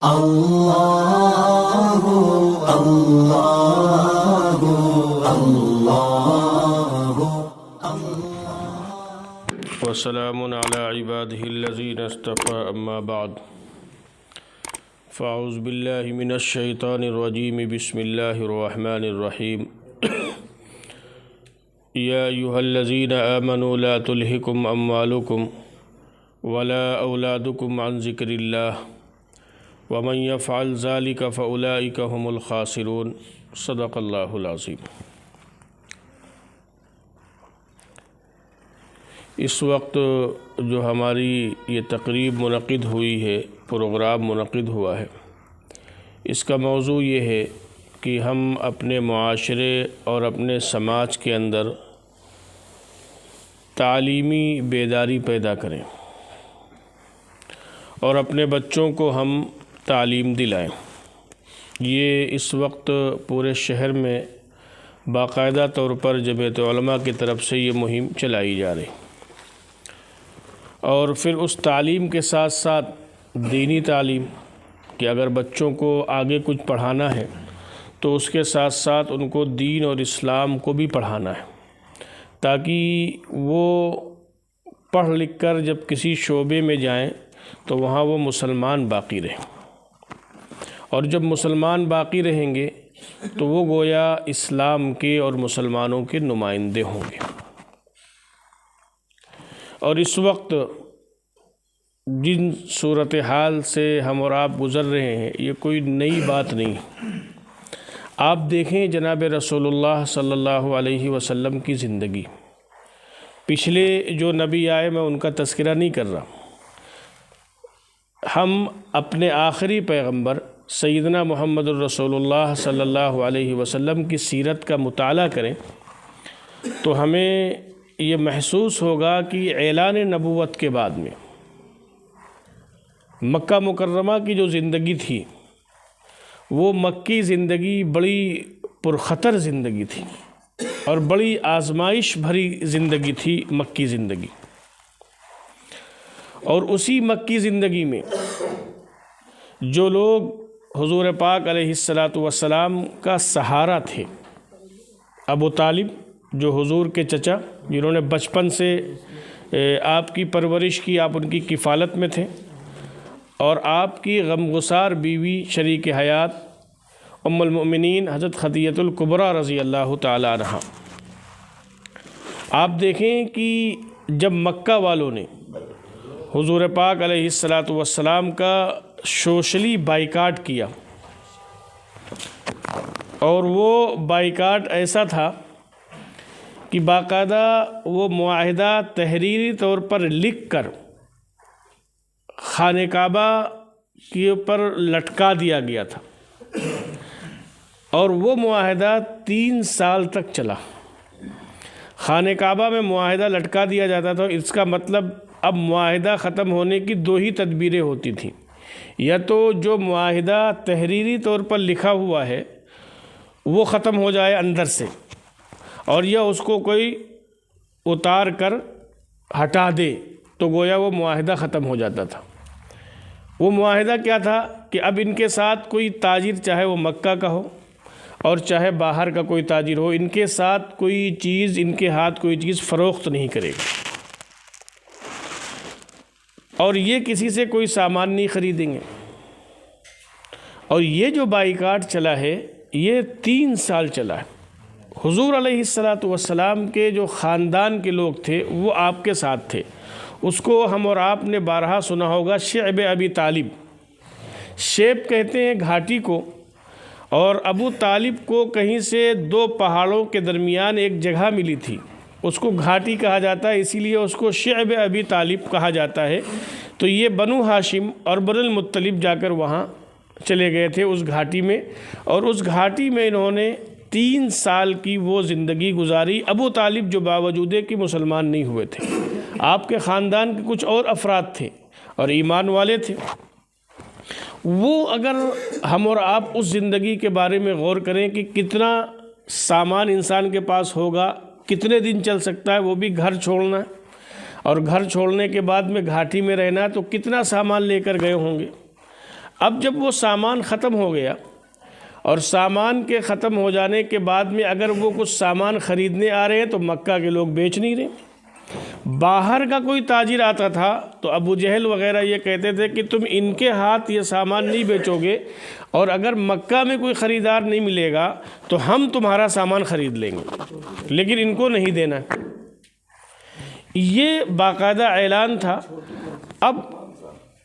اللہ اللہ اللہ وسلام علی عباده الذین اصطفى اما بعد فاعوذ باللہ من الشیطان الرجیم بسم اللہ الرحمن الرحیم یا ایہا الذین آمنوا لا تلہکم اموالکم ولا اولادکم عن ذکر اللہ ومن يفعل ذلك فأولئك هم الخاسرون صدق اللہ العظیم۔ اس وقت جو ہماری یہ تقریب منعقد ہوئی ہے، پروگرام منعقد ہوا ہے، اس کا موضوع یہ ہے کہ ہم اپنے معاشرے اور اپنے سماج کے اندر تعلیمی بیداری پیدا کریں اور اپنے بچوں کو ہم تعلیم دلائیں۔ یہ اس وقت پورے شہر میں باقاعدہ طور پر جمعیت علماء کی طرف سے یہ مہم چلائی جا رہی، اور پھر اس تعلیم کے ساتھ ساتھ دینی تعلیم کہ اگر بچوں کو آگے کچھ پڑھانا ہے تو اس کے ساتھ ساتھ ان کو دین اور اسلام کو بھی پڑھانا ہے، تاکہ وہ پڑھ لکھ کر جب کسی شعبے میں جائیں تو وہاں وہ مسلمان باقی رہیں، اور جب مسلمان باقی رہیں گے تو وہ گویا اسلام کے اور مسلمانوں کے نمائندے ہوں گے۔ اور اس وقت جن صورتحال سے ہم اور آپ گزر رہے ہیں یہ کوئی نئی بات نہیں۔ آپ دیکھیں جناب رسول اللہ صلی اللہ علیہ وسلم کی زندگی، پچھلے جو نبی آئے میں ان کا تذکرہ نہیں کر رہا، ہم اپنے آخری پیغمبر سیدنا محمد الرسول اللہ صلی اللہ علیہ وسلم کی سیرت کا مطالعہ کریں تو ہمیں یہ محسوس ہوگا کہ اعلان نبوت کے بعد میں مکہ مکرمہ کی جو زندگی تھی وہ مکی زندگی بڑی پرخطر زندگی تھی اور بڑی آزمائش بھری زندگی تھی مکی زندگی، اور اسی مکی زندگی میں جو لوگ حضور پاک علیہ السلام کا سہارا تھے، ابو طالب جو حضور کے چچا، جنہوں نے بچپن سے آپ کی پرورش کی، آپ ان کی کفالت میں تھے، اور آپ کی غمگسار بیوی شریک حیات ام المؤمنین حضرت خدیجہ الکبریٰ رضی اللہ تعالی عنہا۔ آپ دیکھیں کہ جب مکہ والوں نے حضور پاک علیہ السلام کا سوشلی بائیکاٹ کیا، اور وہ بائیکاٹ ایسا تھا کہ باقاعدہ وہ معاہدہ تحریری طور پر لکھ کر خانہ کعبہ کے اوپر لٹکا دیا گیا تھا، اور وہ معاہدہ 3 سال تک چلا۔ خانہ کعبہ میں معاہدہ لٹکا دیا جاتا تھا، اس کا مطلب اب معاہدہ ختم ہونے کی 2 ہی تدبیریں ہوتی تھیں، یا تو جو معاہدہ تحریری طور پر لکھا ہوا ہے وہ ختم ہو جائے اندر سے، اور یا اس کو کوئی اتار کر ہٹا دے تو گویا وہ معاہدہ ختم ہو جاتا تھا۔ وہ معاہدہ کیا تھا کہ اب ان کے ساتھ کوئی تاجر، چاہے وہ مکہ کا ہو اور چاہے باہر کا کوئی تاجر ہو، ان کے ساتھ کوئی چیز، ان کے ہاتھ کوئی چیز فروخت نہیں کرے گا، اور یہ کسی سے کوئی سامان نہیں خریدیں گے۔ اور یہ جو بائیکاٹ چلا ہے یہ 3 سال چلا ہے۔ حضور علیہ السلام کے جو خاندان کے لوگ تھے وہ آپ کے ساتھ تھے، اس کو ہم اور آپ نے بارہا سنا ہوگا، شعب ابی طالب۔ شعب کہتے ہیں گھاٹی کو، اور ابو طالب کو کہیں سے 2 پہاڑوں کے درمیان ایک جگہ ملی تھی، اس کو گھاٹی کہا جاتا ہے، اسی لیے اس کو شعب ابی طالب کہا جاتا ہے۔ تو یہ بنو ہاشم اور بنو المطلب جا کر وہاں چلے گئے تھے اس گھاٹی میں، اور اس گھاٹی میں انہوں نے 3 سال کی وہ زندگی گزاری۔ ابو طالب جو باوجود کہ مسلمان نہیں ہوئے تھے، آپ کے خاندان کے کچھ اور افراد تھے اور ایمان والے تھے، وہ اگر ہم اور آپ اس زندگی کے بارے میں غور کریں کہ کتنا سامان انسان کے پاس ہوگا، کتنے دن چل سکتا ہے، وہ بھی گھر چھوڑنا، اور گھر چھوڑنے کے بعد میں گھاٹی میں رہنا، تو کتنا سامان لے کر گئے ہوں گے۔ اب جب وہ سامان ختم ہو گیا اور سامان کے ختم ہو جانے کے بعد میں اگر وہ کچھ سامان خریدنے آ رہے ہیں تو مکہ کے لوگ بیچ نہیں رہے. باہر کا کوئی تاجر آتا تھا تو ابو جہل وغیرہ یہ کہتے تھے کہ تم ان کے ہاتھ یہ سامان نہیں بیچو گے اور اگر مکہ میں کوئی خریدار نہیں ملے گا تو ہم تمہارا سامان خرید لیں گے، لیکن ان کو نہیں دینا. یہ باقاعدہ اعلان تھا. اب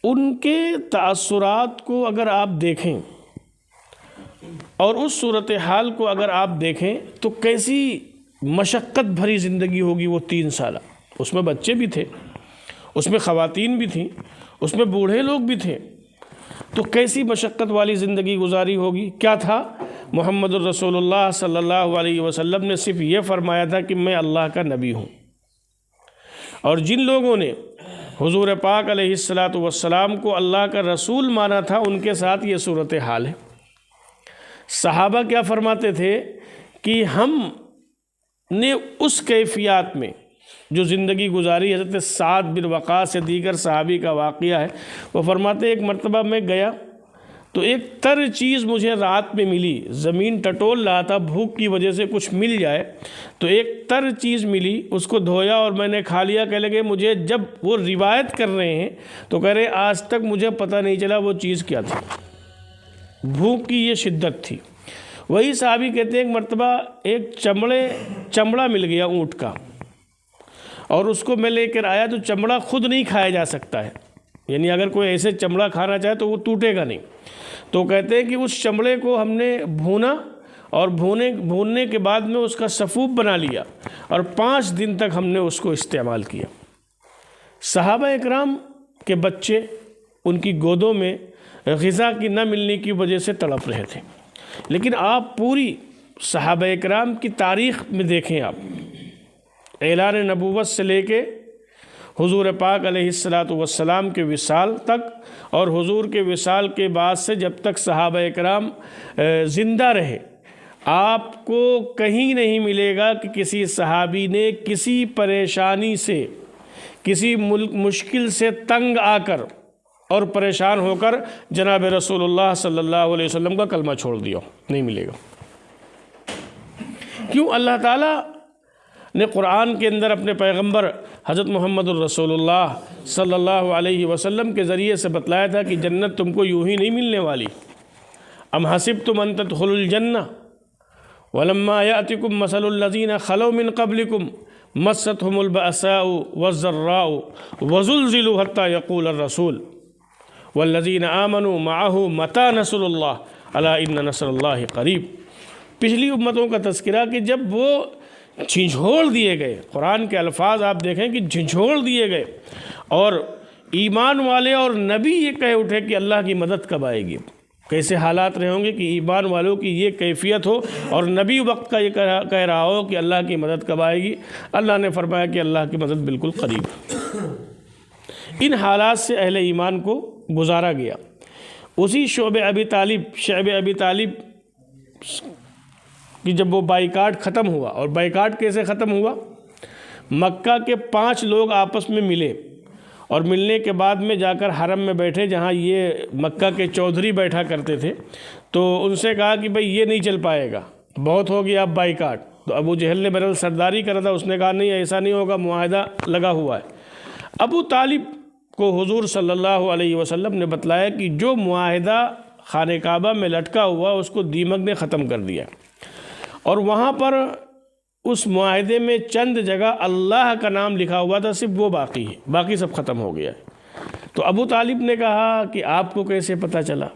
ان کے تأثرات کو اگر آپ دیکھیں اور اس صورتحال کو اگر آپ دیکھیں تو کیسی مشقت بھری زندگی ہوگی وہ 3 سالہ. اس میں بچے بھی تھے، اس میں خواتین بھی تھیں، اس میں بوڑھے لوگ بھی تھے، تو کیسی مشقت والی زندگی گزاری ہوگی. کیا تھا؟ محمد الرسول اللہ صلی اللہ علیہ وسلم نے صرف یہ فرمایا تھا کہ میں اللہ کا نبی ہوں. اور جن لوگوں نے حضور پاک علیہ السلام کو اللہ کا رسول مانا تھا ان کے ساتھ یہ صورتحال ہے. صحابہ کیا فرماتے تھے کہ ہم نے اس کیفیات میں جو زندگی گزاری، حضرت سعد بن وقاص سے دیگر صحابی کا واقعہ ہے، وہ فرماتے ایک مرتبہ میں گیا تو ایک تر چیز مجھے رات میں ملی. زمین ٹٹول رہا تھا، بھوک کی وجہ سے کچھ مل جائے تو ایک تر چیز ملی، اس کو دھویا اور میں نے کھا لیا. کہنے لگے مجھے، جب وہ روایت کر رہے ہیں تو کہہ رہے آج تک مجھے پتہ نہیں چلا وہ چیز کیا تھی، بھوک کی یہ شدت تھی. وہی صحابی کہتے ہیں ایک مرتبہ ایک چمڑا مل گیا اونٹ کا، اور اس کو میں لے کر آیا تو چمڑا خود نہیں کھایا جا سکتا ہے، یعنی اگر کوئی ایسے چمڑا کھانا چاہے تو وہ ٹوٹے گا نہیں. تو کہتے ہیں کہ اس چمڑے کو ہم نے بھونا اور بھوننے کے بعد میں اس کا سفوف بنا لیا اور 5 دن تک ہم نے اس کو استعمال کیا. صحابہ اکرام کے بچے ان کی گودوں میں غذا کی نہ ملنے کی وجہ سے تڑپ رہے تھے. لیکن آپ پوری صحابہ اکرام کی تاریخ میں دیکھیں، آپ اعلان نبوت سے لے کے حضور پاک علیہ السلام کے وصال تک اور حضور کے وصال کے بعد سے جب تک صحابہ اکرام زندہ رہے، آپ کو کہیں نہیں ملے گا کہ کسی صحابی نے کسی پریشانی سے، کسی مشکل سے تنگ آ کر اور پریشان ہو کر جناب رسول اللہ صلی اللہ علیہ وسلم کا کلمہ چھوڑ دیا. نہیں ملے گا. کیوں؟ اللہ تعالیٰ نے قرآن کے اندر اپنے پیغمبر حضرت محمد الرسول اللہ صلی اللہ علیہ وسلم کے ذریعے سے بتلایا تھا کہ جنت تم کو یوں ہی نہیں ملنے والی. ام حسبتم ان تدخلوا الجنہ ولما یأتکم مثل الذین خلوا من قبلکم مستهم البأساء والضراء وزلزلوا حتى يقول الرسول والذین آمنوا معه متى نصر اللہ الا ان نصر اللہ قریب. پچھلی امتوں کا تذکرہ کہ جب وہ جھنجھوڑ دیے گئے، قرآن کے الفاظ آپ دیکھیں کہ جھنجھوڑ دیے گئے اور ایمان والے اور نبی یہ کہہ اٹھے کہ اللہ کی مدد کب آئے گی. کیسے حالات رہے ہوں گے کہ ایمان والوں کی یہ کیفیت ہو اور نبی وقت کا یہ کہہ رہا ہو کہ اللہ کی مدد کب آئے گی. اللہ نے فرمایا کہ اللہ کی مدد بالکل قریب. ان حالات سے اہل ایمان کو گزارا گیا. اسی شعب ابی طالب کہ جب وہ بائیکاٹ ختم ہوا، اور بائیکاٹ کیسے ختم ہوا؟ مکہ کے 5 لوگ آپس میں ملے اور ملنے کے بعد میں جا کر حرم میں بیٹھے جہاں یہ مکہ کے چودھری بیٹھا کرتے تھے. تو ان سے کہا کہ بھئی یہ نہیں چل پائے گا، بہت ہو گیا اب بائیکاٹ. تو ابو جہل نے بہرحال سرداری کرا تھا، اس نے کہا نہیں ایسا نہیں ہوگا، معاہدہ لگا ہوا ہے. ابو طالب کو حضور صلی اللہ علیہ وسلم نے بتلایا کہ جو معاہدہ خانہ کعبہ میں لٹکا ہوا اس کو دیمک نے ختم کر دیا، اور وہاں پر اس معاہدے میں چند جگہ اللہ کا نام لکھا ہوا تھا، صرف وہ باقی ہے، باقی سب ختم ہو گیا ہے. تو ابو طالب نے کہا کہ آپ کو کیسے پتہ چلا؟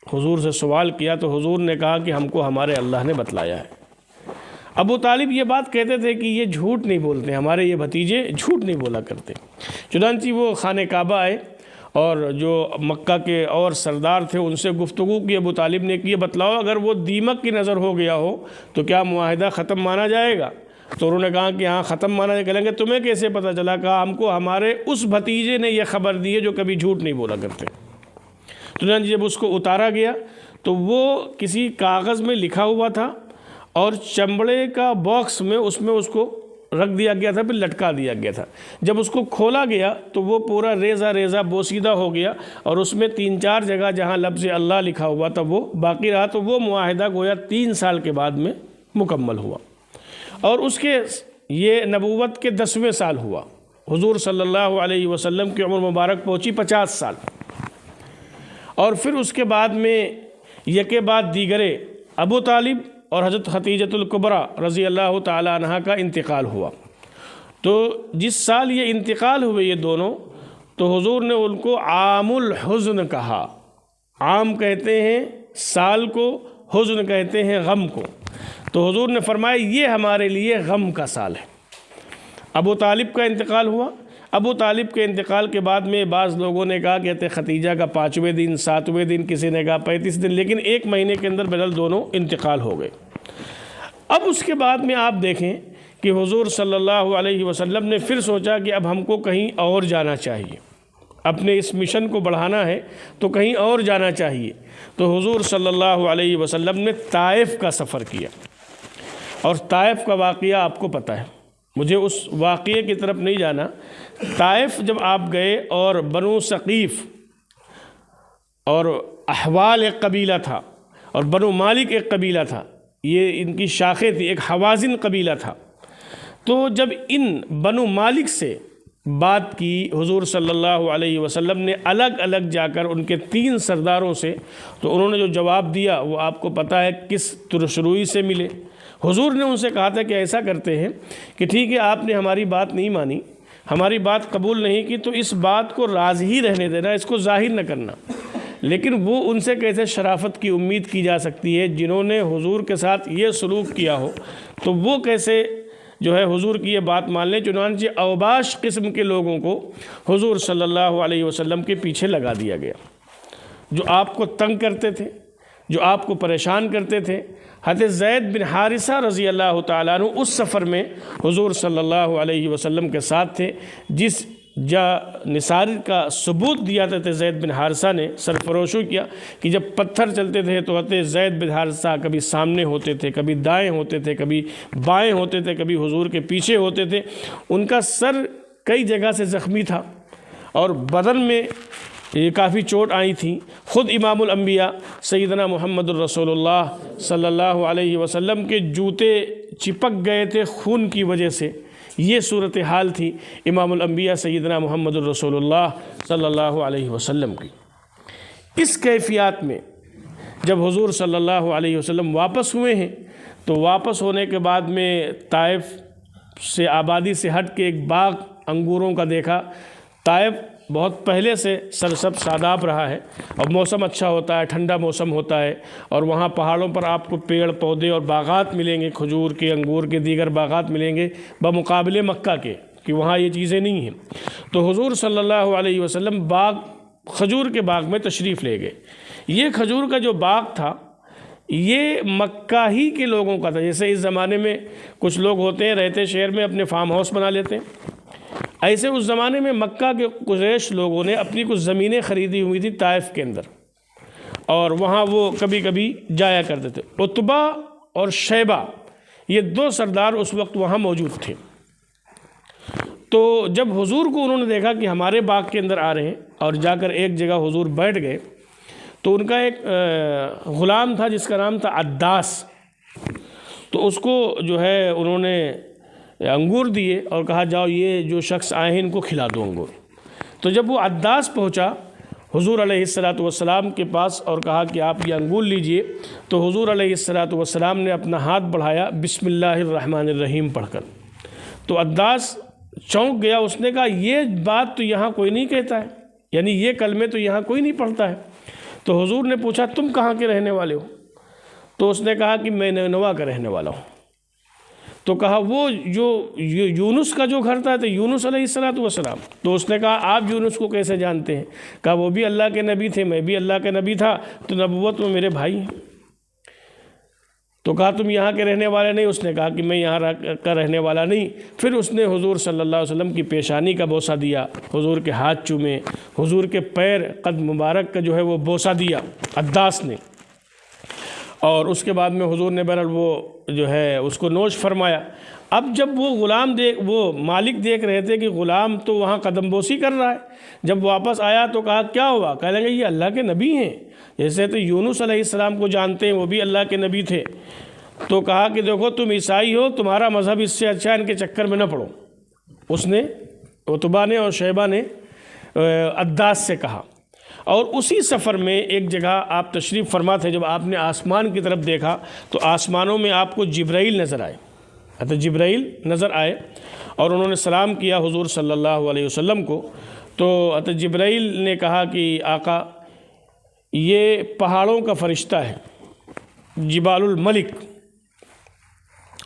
حضور سے سوال کیا تو حضور نے کہا کہ ہم کو ہمارے اللہ نے بتلایا ہے. ابو طالب یہ بات کہتے تھے کہ یہ جھوٹ نہیں بولتے، ہمارے یہ بھتیجے جھوٹ نہیں بولا کرتے. چنانچہ وہ خانہ کعبہ آئے اور جو مکہ کے اور سردار تھے ان سے گفتگو کی. ابو طالب نے کہ یہ بتلاؤ اگر وہ دیمک کی نظر ہو گیا ہو تو کیا معاہدہ ختم مانا جائے گا؟ تو انہوں نے کہا کہ ہاں ختم مانا جائے. کہیں گے تمہیں کیسے پتہ چلا؟ کہا ہم کو ہمارے اس بھتیجے نے یہ خبر دی ہے جو کبھی جھوٹ نہیں بولا کرتے. چنانچہ جب اس کو اتارا گیا تو وہ کسی کاغذ میں لکھا ہوا تھا اور چمڑے کا باکس میں اس کو رکھ دیا گیا تھا، پھر لٹکا دیا گیا تھا۔ جب اس کو کھولا گیا تو وہ پورا ریزہ ریزہ بوسیدہ ہو گیا، اور اس میں 3-4 جگہ جہاں لفظ اللہ لکھا ہوا تھا وہ باقی رہا، تو وہ معاہدہ گویا 3 سال کے بعد میں مکمل ہوا۔ اور اس کے یہ نبوت کے 10ویں سال ہوا، حضور صلی اللہ علیہ وسلم کی عمر مبارک پہنچی 50 سال، اور پھر اس کے بعد میں یکے بعد دیگرے ابو طالب اور حضرت خدیجۃ الکبریٰ رضی اللہ تعالی عنہا کا انتقال ہوا۔ تو جس سال یہ انتقال ہوئے یہ دونوں، تو حضور نے ان کو عام الحزن کہا۔ عام کہتے ہیں سال کو، حزن کہتے ہیں غم کو۔ تو حضور نے فرمایا یہ ہمارے لیے غم کا سال ہے۔ ابو طالب کا انتقال ہوا۔ ابو طالب کے انتقال کے بعد میں بعض لوگوں نے کہا کہ خدیجہ کا 5ویں دن، 7ویں دن، کسی نے کہا 35 دن، لیکن 1 مہینے کے اندر بدل دونوں انتقال ہو گئے۔ اب اس کے بعد میں آپ دیکھیں کہ حضور صلی اللہ علیہ وسلم نے پھر سوچا کہ اب ہم کو کہیں اور جانا چاہیے، اپنے اس مشن کو بڑھانا ہے تو کہیں اور جانا چاہیے۔ تو حضور صلی اللہ علیہ وسلم نے طائف کا سفر کیا، اور طائف کا واقعہ آپ کو پتہ ہے، مجھے اس واقعے کی طرف نہیں جانا۔ طائف جب آپ گئے، اور بنو ثقیف اور احوال ایک قبیلہ تھا، اور بنو مالک ایک قبیلہ تھا، یہ ان کی شاخیں تھی، ایک حوازن قبیلہ تھا۔ تو جب ان بنو مالک سے بات کی حضور صلی اللہ علیہ وسلم نے الگ الگ جا کر ان کے 3 سرداروں سے، تو انہوں نے جو جواب دیا وہ آپ کو پتہ ہے کس ترشروئی سے ملے۔ حضور نے ان سے کہا تھا کہ ایسا کرتے ہیں کہ ٹھیک ہے، آپ نے ہماری بات نہیں مانی، ہماری بات قبول نہیں کی، تو اس بات کو راز ہی رہنے دینا، اس کو ظاہر نہ کرنا۔ لیکن وہ ان سے کیسے شرافت کی امید کی جا سکتی ہے؟ جنہوں نے حضور کے ساتھ یہ سلوک کیا ہو، تو وہ کیسے جو ہے حضور کی یہ بات مان لیں؟ چنانچہ اوباش قسم کے لوگوں کو حضور صلی اللہ علیہ وسلم کے پیچھے لگا دیا گیا، جو آپ کو تنگ کرتے تھے، جو آپ کو پریشان کرتے تھے۔ حضرت زید بن حارثہ رضی اللہ تعالیٰ عنہ اس سفر میں حضور صلی اللہ علیہ وسلم کے ساتھ تھے، جس نثار کا ثبوت دیا تھا زید بن حارثہ نے سرفروشی کیا کہ جب پتھر چلتے تھے تو حضرت زید بن حارثہ کبھی سامنے ہوتے تھے، کبھی دائیں ہوتے تھے، کبھی بائیں ہوتے تھے، کبھی حضور کے پیچھے ہوتے تھے۔ ان کا سر کئی جگہ سے زخمی تھا، اور بدن میں یہ کافی چوٹ آئی تھی۔ خود امام الانبیاء سیدنا محمد الرسول اللہ صلی اللہ علیہ وسلم کے جوتے چپک گئے تھے خون کی وجہ سے۔ یہ صورتحال تھی امام الانبیاء سیدنا محمد الرسول اللہ صلی اللہ علیہ وسلم کی۔ اس کیفیات میں جب حضور صلی اللہ علیہ وسلم واپس ہوئے ہیں، تو واپس ہونے کے بعد میں طائف سے آبادی سے ہٹ کے ایک باغ انگوروں کا دیکھا۔ طائف بہت پہلے سے سرسبز شاداب رہا ہے، اور موسم اچھا ہوتا ہے، ٹھنڈا موسم ہوتا ہے، اور وہاں پہاڑوں پر آپ کو پیڑ پودے اور باغات ملیں گے، کھجور کے، انگور کے، دیگر باغات ملیں گے بمقابلے مکہ کے، کہ وہاں یہ چیزیں نہیں ہیں۔ تو حضور صلی اللہ علیہ وسلم کھجور کے باغ میں تشریف لے گئے۔ یہ کھجور کا جو باغ تھا یہ مکہ ہی کے لوگوں کا تھا۔ جیسے اس زمانے میں کچھ لوگ ہوتے ہیں رہتے شہر میں اپنے فارم ہاؤس بنا لیتے ہیں، ایسے اس زمانے میں مکہ کے قریش لوگوں نے اپنی کچھ زمینیں خریدی ہوئی تھی طائف کے اندر، اور وہاں وہ کبھی کبھی جایا کرتے تھے۔ عتبہ اور شیبہ یہ 2 سردار اس وقت وہاں موجود تھے۔ تو جب حضور کو انہوں نے دیکھا کہ ہمارے باغ کے اندر آ رہے ہیں، اور جا کر ایک جگہ حضور بیٹھ گئے، تو ان کا ایک غلام تھا جس کا نام تھا عداس۔ تو اس کو جو ہے انہوں نے انگور دیے اور کہا جاؤ یہ جو شخص آئے ہیں ان کو کھلا دو انگور۔ تو جب وہ عداس پہنچا حضور علیہ السلام کے پاس اور کہا کہ آپ یہ انگور لیجئے، تو حضور علیہ السلام نے اپنا ہاتھ بڑھایا بسم اللہ الرحمن الرحیم پڑھ کر۔ تو عداس چونک گیا، اس نے کہا یہ بات تو یہاں کوئی نہیں کہتا ہے، یعنی یہ کلمے تو یہاں کوئی نہیں پڑھتا ہے۔ تو حضور نے پوچھا تم کہاں کے رہنے والے ہو؟ تو اس نے کہا کہ میں نینوا کا رہنے والا ہوں۔ تو کہا وہ جو یونس کا جو گھر تھا تو یونس علیہ السلام، تو اس نے کہا آپ یونس کو کیسے جانتے ہیں؟ کہا وہ بھی اللہ کے نبی تھے، میں بھی اللہ کے نبی تھا، تو نبوت میں میرے بھائی ہیں۔ تو کہا تم یہاں کے رہنے والے نہیں؟ اس نے کہا کہ میں یہاں کا رہنے والا نہیں۔ پھر اس نے حضور صلی اللہ علیہ وسلم کی پیشانی کا بوسہ دیا، حضور کے ہاتھ چومے، حضور کے پیر قد مبارک کا جو ہے وہ بوسہ دیا عداس نے۔ اور اس کے بعد میں حضور نے بہرحال وہ جو ہے اس کو نوش فرمایا۔ اب جب وہ وہ مالک دیکھ رہے تھے کہ غلام تو وہاں قدم بوسی کر رہا ہے، جب واپس آیا تو کہا کیا ہوا؟ کہنے لگے یہ اللہ کے نبی ہیں، جیسے تو یونس علیہ السلام کو جانتے ہیں، وہ بھی اللہ کے نبی تھے۔ تو کہا کہ دیکھو تم عیسائی ہو، تمہارا مذہب اس سے اچھا، ان کے چکر میں نہ پڑو۔ اس نے عتبہ نے اور شیبہ نے عداس سے کہا۔ اور اسی سفر میں ایک جگہ آپ تشریف فرما تھے، جب آپ نے آسمان کی طرف دیکھا تو آسمانوں میں آپ کو جبرائیل نظر آئے، جبرائیل نظر آئے اور انہوں نے سلام کیا حضور صلی اللہ علیہ وسلم کو۔ تو جبرائیل نے کہا کہ آقا یہ پہاڑوں کا فرشتہ ہے، جبال الملک،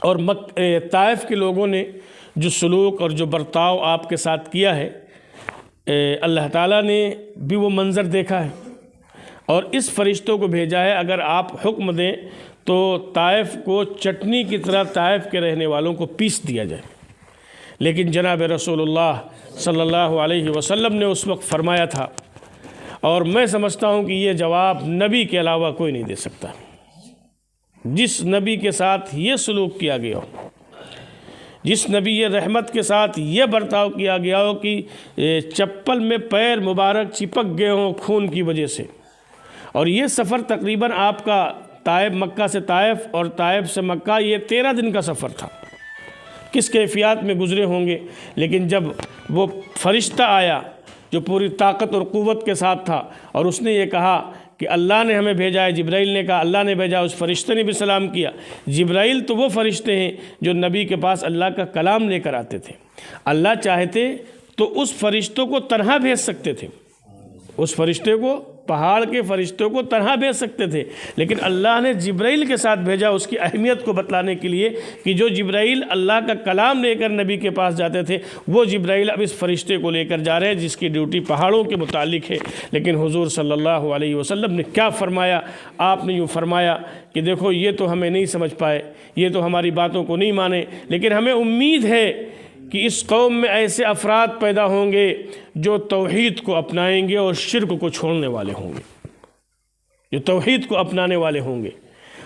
اور طائف کے لوگوں نے جو سلوک اور جو برتاؤ آپ کے ساتھ کیا ہے، اللہ تعالیٰ نے بھی وہ منظر دیکھا ہے اور اس فرشتوں کو بھیجا ہے، اگر آپ حکم دیں تو طائف کو چٹنی کی طرح طائف کے رہنے والوں کو پیس دیا جائے۔ لیکن جناب رسول اللہ صلی اللہ علیہ وسلم نے اس وقت فرمایا تھا، اور میں سمجھتا ہوں کہ یہ جواب نبی کے علاوہ کوئی نہیں دے سکتا، جس نبی کے ساتھ یہ سلوک کیا گیا ہو، جس نبی رحمت کے ساتھ یہ برتاؤ کیا گیا ہو کہ چپل میں پیر مبارک چپک گئے ہوں خون کی وجہ سے، اور یہ سفر تقریباً آپ کا طائف، مکہ سے طائف اور طائف سے مکہ، یہ 13 دن کا سفر تھا، کس کیفیات میں گزرے ہوں گے۔ لیکن جب وہ فرشتہ آیا جو پوری طاقت اور قوت کے ساتھ تھا اور اس نے یہ کہا کہ اللہ نے ہمیں بھیجا ہے، جبرائیل نے کہا اللہ نے بھیجا، اس فرشتے نے بھی سلام کیا۔ جبرائیل تو وہ فرشتے ہیں جو نبی کے پاس اللہ کا کلام لے کر آتے تھے، اللہ چاہتے تو اس فرشتوں کو تنہا بھیج سکتے تھے، اس فرشتے کو، پہاڑ کے فرشتوں کو تنہا بھیج سکتے تھے، لیکن اللہ نے جبرائیل کے ساتھ بھیجا اس کی اہمیت کو بتلانے کے لیے کہ جو جبرائیل اللہ کا کلام لے کر نبی کے پاس جاتے تھے، وہ جبرائیل اب اس فرشتے کو لے کر جا رہے ہیں جس کی ڈیوٹی پہاڑوں کے متعلق ہے۔ لیکن حضور صلی اللہ علیہ وسلم نے کیا فرمایا؟ آپ نے یوں فرمایا کہ دیکھو یہ تو ہمیں نہیں سمجھ پائے، یہ تو ہماری باتوں کو نہیں مانے، لیکن ہمیں امید ہے کہ اس قوم میں ایسے افراد پیدا ہوں گے جو توحید کو اپنائیں گے اور شرک کو چھوڑنے والے ہوں گے، جو توحید کو اپنانے والے ہوں گے۔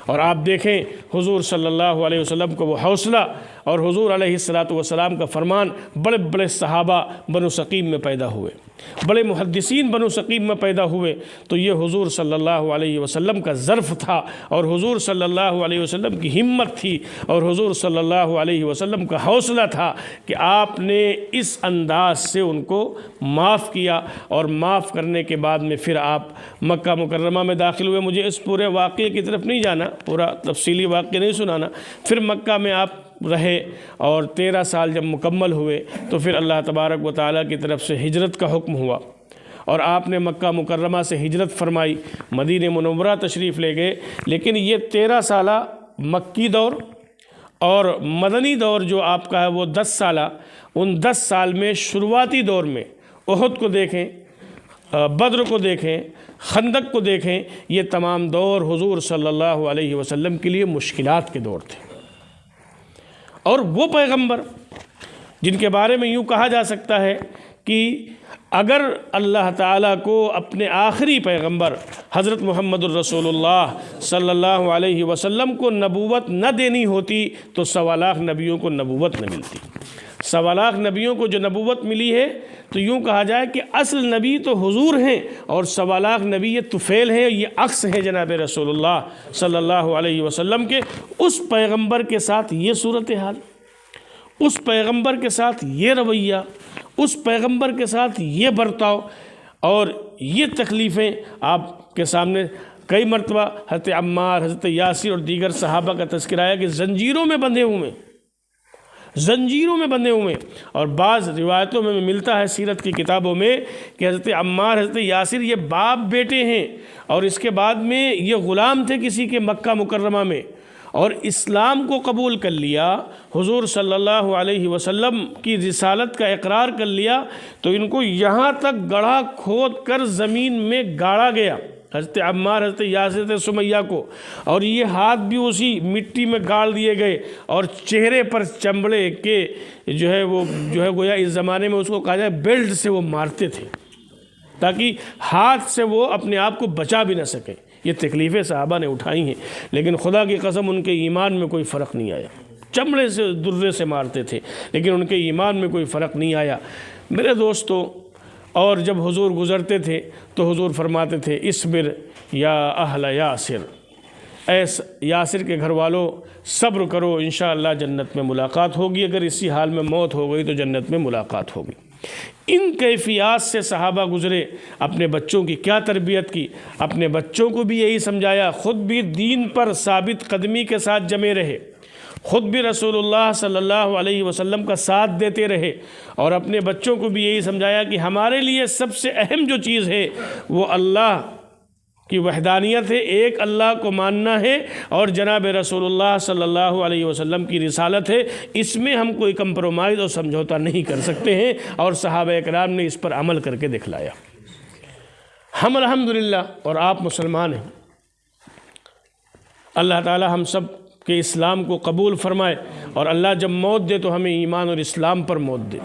اور آپ دیکھیں حضور صلی اللہ علیہ وسلم کو وہ حوصلہ اور حضور علیہ السلام کا فرمان، بڑے بڑے صحابہ بنو ثقیف میں پیدا ہوئے، بڑے محدثین بنو ثقیف میں پیدا ہوئے، تو یہ حضور صلی اللہ علیہ وسلم کا ظرف تھا اور حضور صلی اللہ علیہ وسلم کی ہمت تھی اور حضور صلی اللہ علیہ وسلم کا حوصلہ تھا کہ آپ نے اس انداز سے ان کو معاف کیا، اور معاف کرنے کے بعد میں پھر آپ مکہ مکرمہ میں داخل ہوئے۔ مجھے اس پورے واقعے کی طرف نہیں جانا، پورا تفصیلی واقعہ نہیں سنانا۔ پھر مکہ میں آپ رہے اور 13 سال جب مکمل ہوئے تو پھر اللہ تبارک و تعالیٰ کی طرف سے ہجرت کا حکم ہوا اور آپ نے مکہ مکرمہ سے ہجرت فرمائی، مدینہ منورہ تشریف لے گئے۔ لیکن یہ 13 سالہ مکی دور اور مدنی دور جو آپ کا ہے وہ 10 سالہ، ان 10 سال میں شروعاتی دور میں احد کو دیکھیں، بدر کو دیکھیں، خندق کو دیکھیں، یہ تمام دور حضور صلی اللہ علیہ وسلم کے لیے مشکلات کے دور تھے۔ اور وہ پیغمبر جن کے بارے میں یوں کہا جا سکتا ہے کہ اگر اللہ تعالیٰ کو اپنے آخری پیغمبر حضرت محمد الرسول اللہ صلی اللہ علیہ وسلم کو نبوت نہ دینی ہوتی تو 1.25 لاکھ نبیوں کو نبوت نہ ملتی۔ 1.25 لاکھ نبیوں کو جو نبوت ملی ہے تو یوں کہا جائے کہ اصل نبی تو حضور ہیں اور 1.25 لاکھ نبی یہ طفیل ہیں، یہ عکس ہیں جناب رسول اللہ صلی اللہ علیہ وسلم کے۔ اس پیغمبر کے ساتھ یہ صورتحال، اس پیغمبر کے ساتھ یہ رویہ، اس پیغمبر کے ساتھ یہ برتاؤ اور یہ تکلیفیں آپ کے سامنے کئی مرتبہ حضرت عمار، حضرت یاسر اور دیگر صحابہ کا تذکرہ ہے کہ زنجیروں میں بندھے ہوئے، زنجیروں میں بندھے ہوئے۔ اور بعض روایتوں میں ملتا ہے سیرت کی کتابوں میں کہ حضرت عمار، حضرت یاسر یہ باپ بیٹے ہیں اور اس کے بعد میں یہ غلام تھے کسی کے مکہ مکرمہ میں، اور اسلام کو قبول کر لیا، حضور صلی اللہ علیہ وسلم کی رسالت کا اقرار کر لیا، تو ان کو یہاں تک گڑھا کھود کر زمین میں گاڑا گیا، حضرت عمار، حضرت یاسر، حضرت سمیہ کو، اور یہ ہاتھ بھی اسی مٹی میں گاڑ دیے گئے اور چہرے پر چمڑے کے جو ہے وہ گویا اس زمانے میں اس کو کہا جائے بیلٹ سے وہ مارتے تھے تاکہ ہاتھ سے وہ اپنے آپ کو بچا بھی نہ سکے، یہ تکلیفیں صحابہ نے اٹھائی ہیں، لیکن خدا کی قسم ان کے ایمان میں کوئی فرق نہیں آیا۔ چمڑے سے درے سے مارتے تھے لیکن ان کے ایمان میں کوئی فرق نہیں آیا۔ میرے دوستو، اور جب حضور گزرتے تھے تو حضور فرماتے تھے اصبر یا اہل یاسر، اے یاسر کے گھر والوں صبر کرو، انشاءاللہ جنت میں ملاقات ہوگی، اگر اسی حال میں موت ہو گئی تو جنت میں ملاقات ہوگی۔ ان کیفیات سے صحابہ گزرے، اپنے بچوں کی کیا تربیت کی، اپنے بچوں کو بھی یہی سمجھایا، خود بھی دین پر ثابت قدمی کے ساتھ جمے رہے، خود بھی رسول اللہ صلی اللہ علیہ وسلم کا ساتھ دیتے رہے، اور اپنے بچوں کو بھی یہی سمجھایا کہ ہمارے لیے سب سے اہم جو چیز ہے وہ اللہ کی وحدانیت ہے، ایک اللہ کو ماننا ہے، اور جناب رسول اللہ صلی اللہ علیہ وسلم کی رسالت ہے، اس میں ہم کوئی کمپرومائز اور سمجھوتا نہیں کر سکتے ہیں، اور صحابہ اکرام نے اس پر عمل کر کے دکھلایا۔ ہم الحمدللہ، اور آپ مسلمان ہیں، اللہ تعالی ہم سب کے اسلام کو قبول فرمائے، اور اللہ جب موت دے تو ہمیں ایمان اور اسلام پر موت دے۔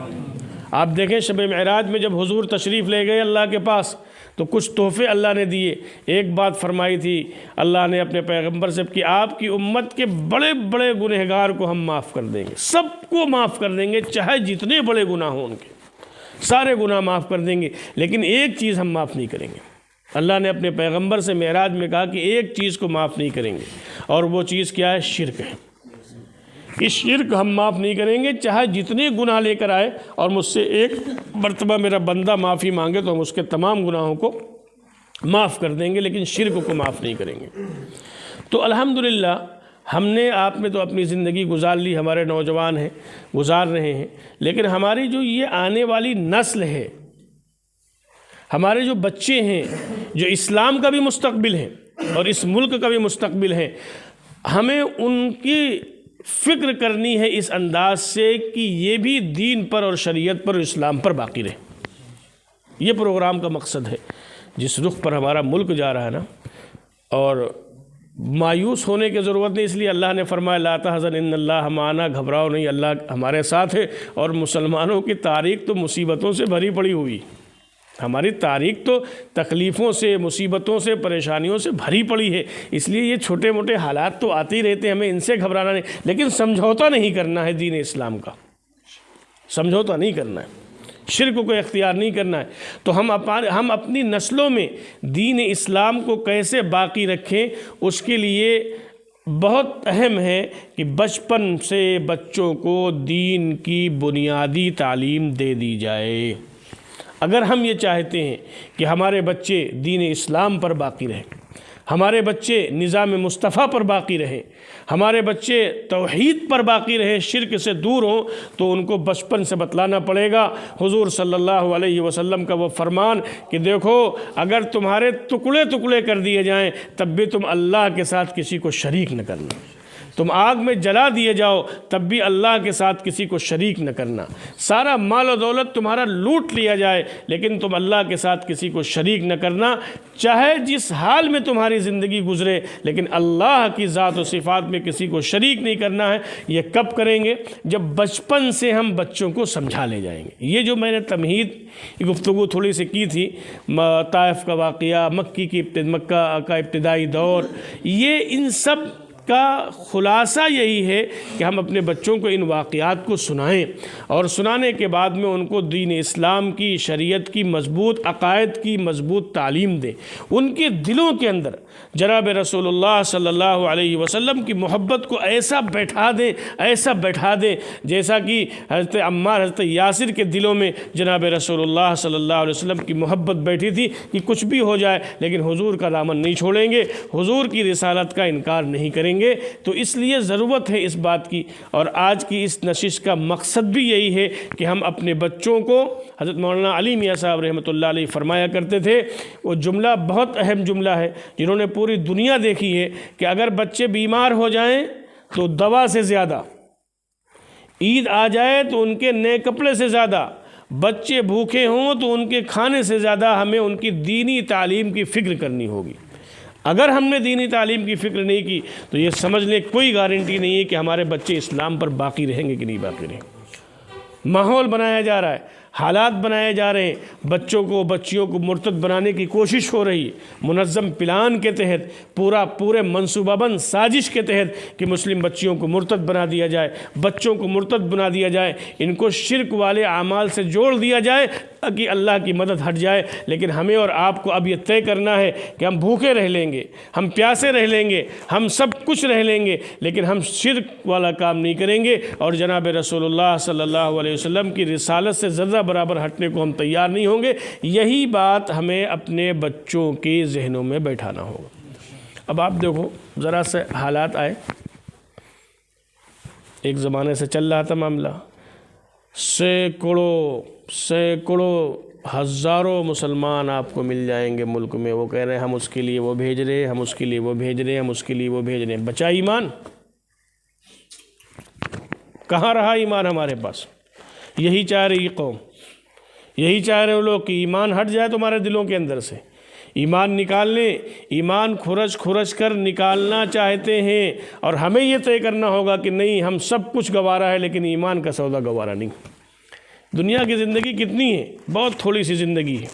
آپ دیکھیں شب معراج میں جب حضور تشریف لے گئے اللہ کے پاس تو کچھ تحفے اللہ نے دیے۔ ایک بات فرمائی تھی اللہ نے اپنے پیغمبر سے کہ آپ کی امت کے بڑے بڑے گنہگار کو ہم معاف کر دیں گے، سب کو معاف کر دیں گے، چاہے جتنے بڑے گناہ ہوں ان کے سارے گناہ معاف کر دیں گے، لیکن ایک چیز ہم معاف نہیں کریں گے۔ اللہ نے اپنے پیغمبر سے معراج میں کہا کہ ایک چیز کو معاف نہیں کریں گے، اور وہ چیز کیا ہے؟ شرک ہے۔ اس شرک ہم معاف نہیں کریں گے، چاہے جتنے گناہ لے کر آئے، اور مجھ سے ایک مرتبہ میرا بندہ معافی مانگے تو ہم اس کے تمام گناہوں کو معاف کر دیں گے، لیکن شرک کو معاف نہیں کریں گے۔ تو الحمدللہ ہم نے آپ میں تو اپنی زندگی گزار لی، ہمارے نوجوان ہیں گزار رہے ہیں، لیکن ہماری جو یہ آنے والی نسل ہے، ہمارے جو بچے ہیں جو اسلام کا بھی مستقبل ہیں اور اس ملک کا بھی مستقبل ہے، ہمیں ان کی فکر کرنی ہے اس انداز سے کہ یہ بھی دین پر اور شریعت پر اور اسلام پر باقی رہے۔ یہ پروگرام کا مقصد ہے، جس رخ پر ہمارا ملک جا رہا ہے نا، اور مایوس ہونے کی ضرورت نہیں، اس لیے اللہ نے فرمایا لا تحزن ان اللہ معنا، گھبراؤ نہیں، اللہ ہمارے ساتھ ہے۔ اور مسلمانوں کی تاریخ تو مصیبتوں سے بھری پڑی ہوئی، ہماری تاریخ تو تکلیفوں سے، مصیبتوں سے، پریشانیوں سے بھری پڑی ہے، اس لیے یہ چھوٹے موٹے حالات تو آتے ہی رہتے ہیں، ہمیں ان سے گھبرانا نہیں، لیکن سمجھوتا نہیں کرنا ہے دین اسلام کا، سمجھوتا نہیں کرنا ہے، شرک کو اختیار نہیں کرنا ہے۔ تو ہم اپنی نسلوں میں دین اسلام کو کیسے باقی رکھیں، اس کے لیے بہت اہم ہے کہ بچپن سے بچوں کو دین کی بنیادی تعلیم دے دی جائے۔ اگر ہم یہ چاہتے ہیں کہ ہمارے بچے دین اسلام پر باقی رہیں، ہمارے بچے نظام مصطفیٰ پر باقی رہیں، ہمارے بچے توحید پر باقی رہیں، شرک سے دور ہوں، تو ان کو بچپن سے بتلانا پڑے گا حضور صلی اللہ علیہ وسلم کا وہ فرمان کہ دیکھو اگر تمہارے ٹکڑے ٹکڑے کر دیے جائیں تب بھی تم اللہ کے ساتھ کسی کو شریک نہ کرنا، تم آگ میں جلا دیے جاؤ تب بھی اللہ کے ساتھ کسی کو شریک نہ کرنا، سارا مال و دولت تمہارا لوٹ لیا جائے لیکن تم اللہ کے ساتھ کسی کو شریک نہ کرنا، چاہے جس حال میں تمہاری زندگی گزرے، لیکن اللہ کی ذات و صفات میں کسی کو شریک نہیں کرنا ہے۔ یہ کب کریں گے؟ جب بچپن سے ہم بچوں کو سمجھا لے جائیں گے۔ یہ جو میں نے تمہید گفتگو تھوڑی سی کی تھی، طائف کا واقعہ، مکہ کا ابتدائی دور، یہ ان سب کا خلاصہ یہی ہے کہ ہم اپنے بچوں کو ان واقعات کو سنائیں، اور سنانے کے بعد میں ان کو دین اسلام کی، شریعت کی مضبوط عقائد کی مضبوط تعلیم دیں، ان کے دلوں کے اندر جناب رسول اللہ صلی اللہ علیہ وسلم کی محبت کو ایسا بیٹھا دیں جیسا کہ حضرت عمار، حضرت یاسر کے دلوں میں جناب رسول اللہ صلی اللہ علیہ وسلم کی محبت بیٹھی تھی کہ کچھ بھی ہو جائے لیکن حضور کا دامن نہیں چھوڑیں گے، حضور کی رسالت کا انکار نہیں کریں گے۔ تو اس لیے ضرورت ہے اس بات کی، اور آج کی اس نشست کا مقصد بھی یہی ہے کہ ہم اپنے بچوں کو، حضرت مولانا علی میاں صاحب رحمۃ اللہ علیہ فرمایا کرتے تھے، وہ جملہ بہت اہم جملہ ہے، جنہوں نے پوری دنیا دیکھی ہے کہ اگر بچے بیمار ہو جائیں تو دوا سے زیادہ، عید آ جائے تو ان کے نئے کپڑے سے زیادہ، بچے بھوکے ہوں تو ان کے کھانے سے زیادہ ہمیں ان کی دینی تعلیم کی فکر کرنی ہوگی۔ اگر ہم نے دینی تعلیم کی فکر نہیں کی تو یہ سمجھ لیں کوئی گارنٹی نہیں ہے کہ ہمارے بچے اسلام پر باقی رہیں گے کہ نہیں باقی رہیں گے۔ ماحول بنایا جا رہا ہے، حالات بنائے جا رہے ہیں، بچوں کو بچیوں کو مرتد بنانے کی کوشش ہو رہی ہے، منظم پلان کے تحت، پورے منصوبہ بند سازش کے تحت کہ مسلم بچیوں کو مرتد بنا دیا جائے، بچوں کو مرتد بنا دیا جائے، ان کو شرک والے اعمال سے جوڑ دیا جائے تاکہ اللہ کی مدد ہٹ جائے۔ لیکن ہمیں اور آپ کو اب یہ طے کرنا ہے کہ ہم بھوکے رہ لیں گے، ہم پیاسے رہ لیں گے، ہم سب کچھ رہ لیں گے، لیکن ہم شرک والا کام نہیں کریں گے، اور جناب رسول اللہ صلی اللہ علیہ وسلم کی رسالت سے ذرہ برابر ہٹنے کو ہم تیار نہیں ہوں گے۔ یہی بات ہمیں اپنے بچوں کے ذہنوں میں بیٹھانا ہوگا۔ اب آپ دیکھو ذرا سے حالات آئے، ایک زمانے سے چل رہا تھا معاملہ، سینکڑوں ہزاروں مسلمان آپ کو مل جائیں گے ملک میں، وہ کہہ رہے ہیں ہم اس کے لیے وہ بھیج رہے ہیں، ہم اس کے لیے وہ بھیج رہے ہیں، ہم اس کے لیے وہ بھیج رہے ہیں۔ بچا ایمان؟ کہاں رہا ایمان ہمارے پاس؟ یہی چاہ رہی قوم، یہی چاہ رہے لوگ کہ ایمان ہٹ جائے تمہارے دلوں کے اندر سے، ایمان نکالنے، ایمان کھرچ کر نکالنا چاہتے ہیں، اور ہمیں یہ طے کرنا ہوگا کہ نہیں، ہم سب کچھ گوارا ہے لیکن ایمان کا سودا گوارا نہیں۔ دنیا کی زندگی کتنی ہے؟ بہت تھوڑی سی زندگی ہے،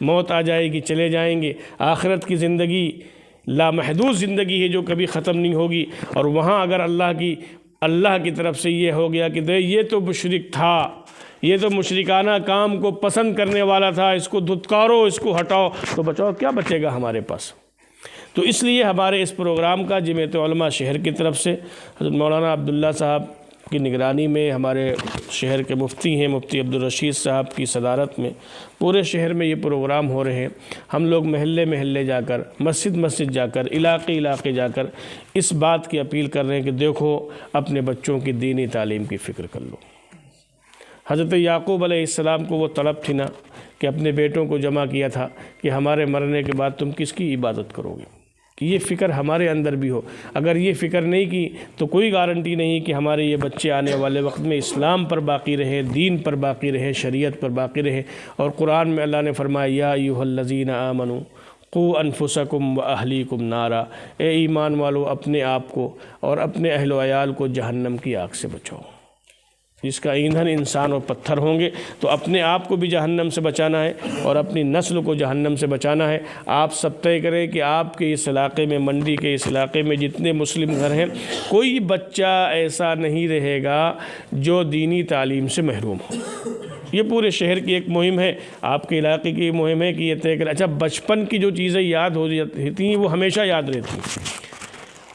موت آ جائے گی، چلے جائیں گے۔ آخرت کی زندگی لامحدود زندگی ہے جو کبھی ختم نہیں ہوگی، اور وہاں اگر اللہ کی طرف سے یہ ہو گیا کہ یہ تو مشرک تھا، یہ تو مشرکانہ کام کو پسند کرنے والا تھا، اس کو دھتکارو، اس کو ہٹاؤ، تو بچاؤ کیا بچے گا ہمارے پاس؟ تو اس لیے ہمارے اس پروگرام کا جمعیت علماء شہر کی طرف سے حضرت مولانا عبداللہ صاحب کی نگرانی میں، ہمارے شہر کے مفتی ہیں مفتی عبدالرشید صاحب کی صدارت میں پورے شہر میں یہ پروگرام ہو رہے ہیں۔ ہم لوگ محلے جا کر، مسجد جا کر، علاقے جا کر اس بات کی اپیل کر رہے ہیں کہ دیکھو اپنے بچوں کی دینی تعلیم کی فکر کر لو۔ حضرت یعقوب علیہ السلام کو وہ طلب تھی نا کہ اپنے بیٹوں کو جمع کیا تھا کہ ہمارے مرنے کے بعد تم کس کی عبادت کرو گے، کہ یہ فکر ہمارے اندر بھی ہو۔ اگر یہ فکر نہیں کی تو کوئی گارنٹی نہیں کہ ہمارے یہ بچے آنے والے وقت میں اسلام پر باقی رہیں، دین پر باقی رہیں، شریعت پر باقی رہیں۔ اور قرآن میں اللہ نے فرمایا یا ایھا الذین آمنوا قوا انفسکم واہلیکم نارا، اے ایمان والو اپنے آپ کو اور اپنے اہل و عیال کو جہنم کی آگ سے بچاؤ، جس کا ایندھن انسان اور پتھر ہوں گے۔ تو اپنے آپ کو بھی جہنم سے بچانا ہے اور اپنی نسل کو جہنم سے بچانا ہے۔ آپ سب طے کریں کہ آپ کے اس علاقے میں، منڈی کے اس علاقے میں جتنے مسلم گھر ہیں، کوئی بچہ ایسا نہیں رہے گا جو دینی تعلیم سے محروم ہو۔ یہ پورے شہر کی ایک مہم ہے، آپ کے علاقے کی مہم ہے کہ یہ طے کریں۔ اچھا، بچپن کی جو چیزیں یاد ہو جاتی ہیں وہ ہمیشہ یاد رہتی ہیں۔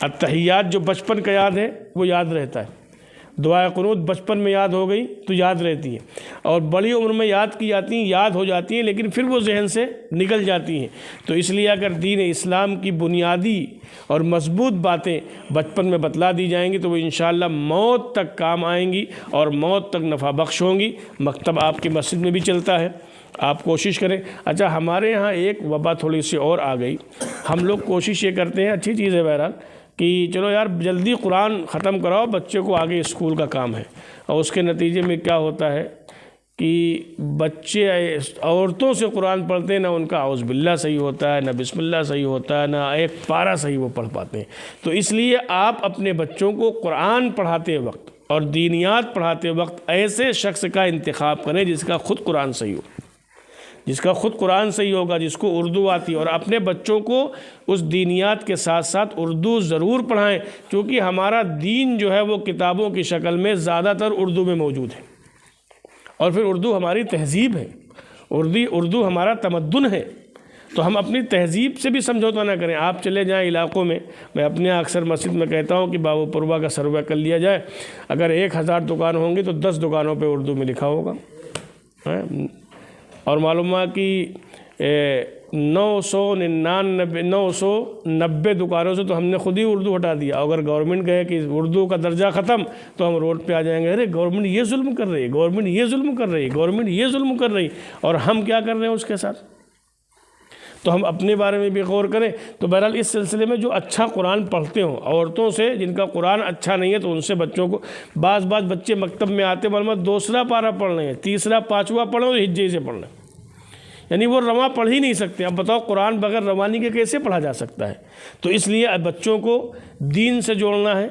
التحیات جو بچپن کا یاد ہے وہ یاد رہتا ہے، دعائے قنوت بچپن میں یاد ہو گئی تو یاد رہتی ہیں، اور بڑی عمر میں یاد کی جاتی ہیں، یاد ہو جاتی ہیں، لیکن پھر وہ ذہن سے نکل جاتی ہیں۔ تو اس لیے اگر دین اسلام کی بنیادی اور مضبوط باتیں بچپن میں بتلا دی جائیں گی تو وہ انشاءاللہ موت تک کام آئیں گی اور موت تک نفع بخش ہوں گی۔ مکتب آپ کی مسجد میں بھی چلتا ہے، آپ کوشش کریں۔ اچھا، ہمارے ہاں ایک وبا تھوڑی سی اور آ گئی، ہم لوگ کوشش یہ کرتے ہیں، اچھی چیز ہے بہرحال، کہ چلو یار جلدی قرآن ختم کراؤ، بچے کو آگے اسکول کا کام ہے، اور اس کے نتیجے میں کیا ہوتا ہے کہ بچے عورتوں سے قرآن پڑھتے ہیں، نہ ان کا اعوذ باللہ صحیح ہوتا ہے، نہ بسم اللہ صحیح ہوتا ہے، نہ ایک پارہ صحیح وہ پڑھ پاتے ہیں۔ تو اس لیے آپ اپنے بچوں کو قرآن پڑھاتے وقت اور دینیات پڑھاتے وقت ایسے شخص کا انتخاب کریں جس کا خود قرآن صحیح ہو، جس کا خود قرآن صحیح ہوگا، جس کو اردو آتی ہے، اور اپنے بچوں کو اس دینیات کے ساتھ ساتھ اردو ضرور پڑھائیں، کیونکہ ہمارا دین جو ہے وہ کتابوں کی شکل میں زیادہ تر اردو میں موجود ہے، اور پھر اردو ہماری تہذیب ہے، اردو ہمارا تمدن ہے۔ تو ہم اپنی تہذیب سے بھی سمجھوتا نہ کریں۔ آپ چلے جائیں علاقوں میں، میں اپنے اکثر مسجد میں کہتا ہوں کہ بابو پروا کا سروے کر لیا جائے، اگر 1000 دکان ہوں گی تو 10 دکانوں پہ اردو میں لکھا ہوگا، اور معلوم ہوا کہ 990 دکانوں سے تو ہم نے خود ہی اردو ہٹا دیا۔ اگر گورنمنٹ کہے کہ اردو کا درجہ ختم تو ہم روڈ پہ آ جائیں گے، ارے گورنمنٹ یہ ظلم کر رہی ہے، گورنمنٹ یہ ظلم کر رہی ہے، گورنمنٹ یہ ظلم کر رہی ہے، اور ہم کیا کر رہے ہیں اس کے ساتھ؟ تو ہم اپنے بارے میں بھی غور کریں۔ تو بہرحال اس سلسلے میں جو اچھا قرآن پڑھتے ہوں، عورتوں سے جن کا قرآن اچھا نہیں ہے تو ان سے بچوں کو، بعض بچے مکتب میں آتے معلومات دوسرا پارہ پڑھ رہے ہیں، تیسرا پانچواں پڑھ رہے ہیں، ہجے سے پڑھ رہے ہیں، یعنی وہ رواں پڑھ ہی نہیں سکتے۔ اب بتاؤ قرآن بغیر روانی کے کیسے پڑھا جا سکتا ہے؟ تو اس لیے بچوں کو دین سے جوڑنا ہے،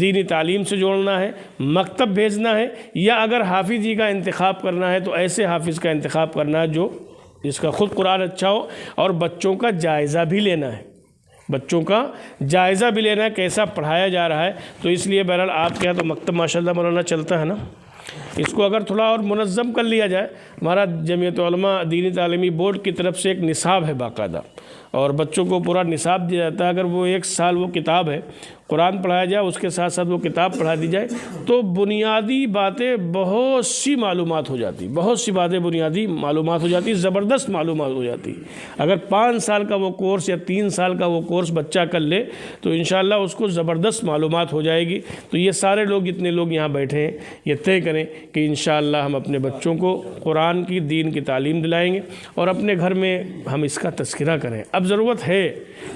دینی تعلیم سے جوڑنا ہے، مکتب بھیجنا ہے، یا اگر حافظی کا انتخاب کرنا ہے تو ایسے حافظ کا انتخاب کرنا ہے جو جس کا خود قرآن اچھا ہو، اور بچوں کا جائزہ بھی لینا ہے، بچوں کا جائزہ بھی لینا ہے کیسا پڑھایا جا رہا ہے۔ تو اس لیے بہرحال آپ کے یہاں تو مکتب ماشاءاللہ مولانا چلتا ہے نا، اس کو اگر تھوڑا اور منظم کر لیا جائے، ہمارا جمعیت علماء دینی تعلیمی بورڈ کی طرف سے ایک نصاب ہے باقاعدہ، اور بچوں کو پورا نصاب دیا جاتا ہے۔ اگر وہ 1 سال وہ کتاب ہے قرآن پڑھایا جائے، اس کے ساتھ ساتھ وہ کتاب پڑھا دی جائے، تو بنیادی باتیں بہت سی معلومات ہو جاتی، بہت سی باتیں بنیادی معلومات ہو جاتی، زبردست معلومات ہو جاتی۔ اگر 5 سال کا وہ کورس یا 3 سال کا وہ کورس بچہ کر لے تو انشاءاللہ اس کو زبردست معلومات ہو جائے گی۔ تو یہ سارے لوگ جتنے لوگ یہاں بیٹھے ہیں یہ طے کریں کہ انشاءاللہ ہم اپنے بچوں کو قرآن کی دین کی تعلیم دلائیں گے، اور اپنے گھر میں ہم اس کا تذکرہ کریں۔ اب ضرورت ہے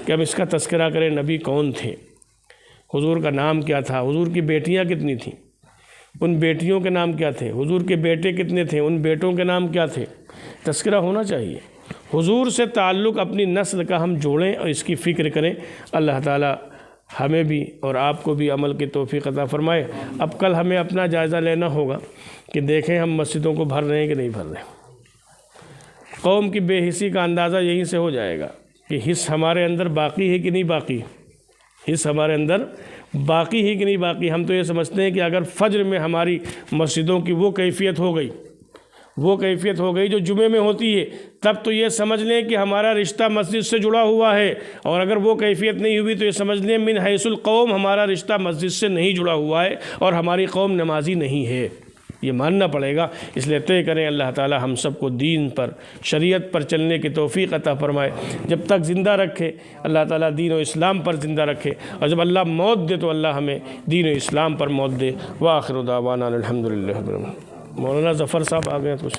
کہ ہم اس کا تذکرہ کریں، نبی کون تھے، حضور کا نام کیا تھا، حضور کی بیٹیاں کتنی تھیں، ان بیٹیوں کے نام کیا تھے، حضور کے بیٹے کتنے تھے، ان بیٹوں کے نام کیا تھے، تذکرہ ہونا چاہیے۔ حضور سے تعلق اپنی نسل کا ہم جوڑیں اور اس کی فکر کریں۔ اللہ تعالی ہمیں بھی اور آپ کو بھی عمل کی توفیق عطا فرمائے۔ اب کل ہمیں اپنا جائزہ لینا ہوگا کہ دیکھیں ہم مسجدوں کو بھر رہے ہیں کہ نہیں بھر رہے۔ قوم کی بے حسی کا اندازہ یہیں سے ہو جائے گا کہ حس ہمارے اندر باقی ہے کہ نہیں باقی، حس ہمارے اندر باقی ہے کہ نہیں باقی۔ ہم تو یہ سمجھتے ہیں کہ اگر فجر میں ہماری مسجدوں کی وہ کیفیت ہو گئی جو جمعے میں ہوتی ہے، تب تو یہ سمجھ لیں کہ ہمارا رشتہ مسجد سے جڑا ہوا ہے، اور اگر وہ کیفیت نہیں ہوئی تو یہ سمجھ لیں من حیث القوم ہمارا رشتہ مسجد سے نہیں جڑا ہوا ہے اور ہماری قوم نمازی نہیں ہے۔ یہ ماننا پڑے گا۔ اس لیے طے کریں اللہ تعالی ہم سب کو دین پر، شریعت پر چلنے کی توفیق عطا فرمائے۔ جب تک زندہ رکھے اللہ تعالی دین و اسلام پر زندہ رکھے، اور جب اللہ موت دے تو اللہ ہمیں دین و اسلام پر موت دے۔ وآخر دعوانا الحمدللہ۔ مولانا ظفر صاحب آ گئے تو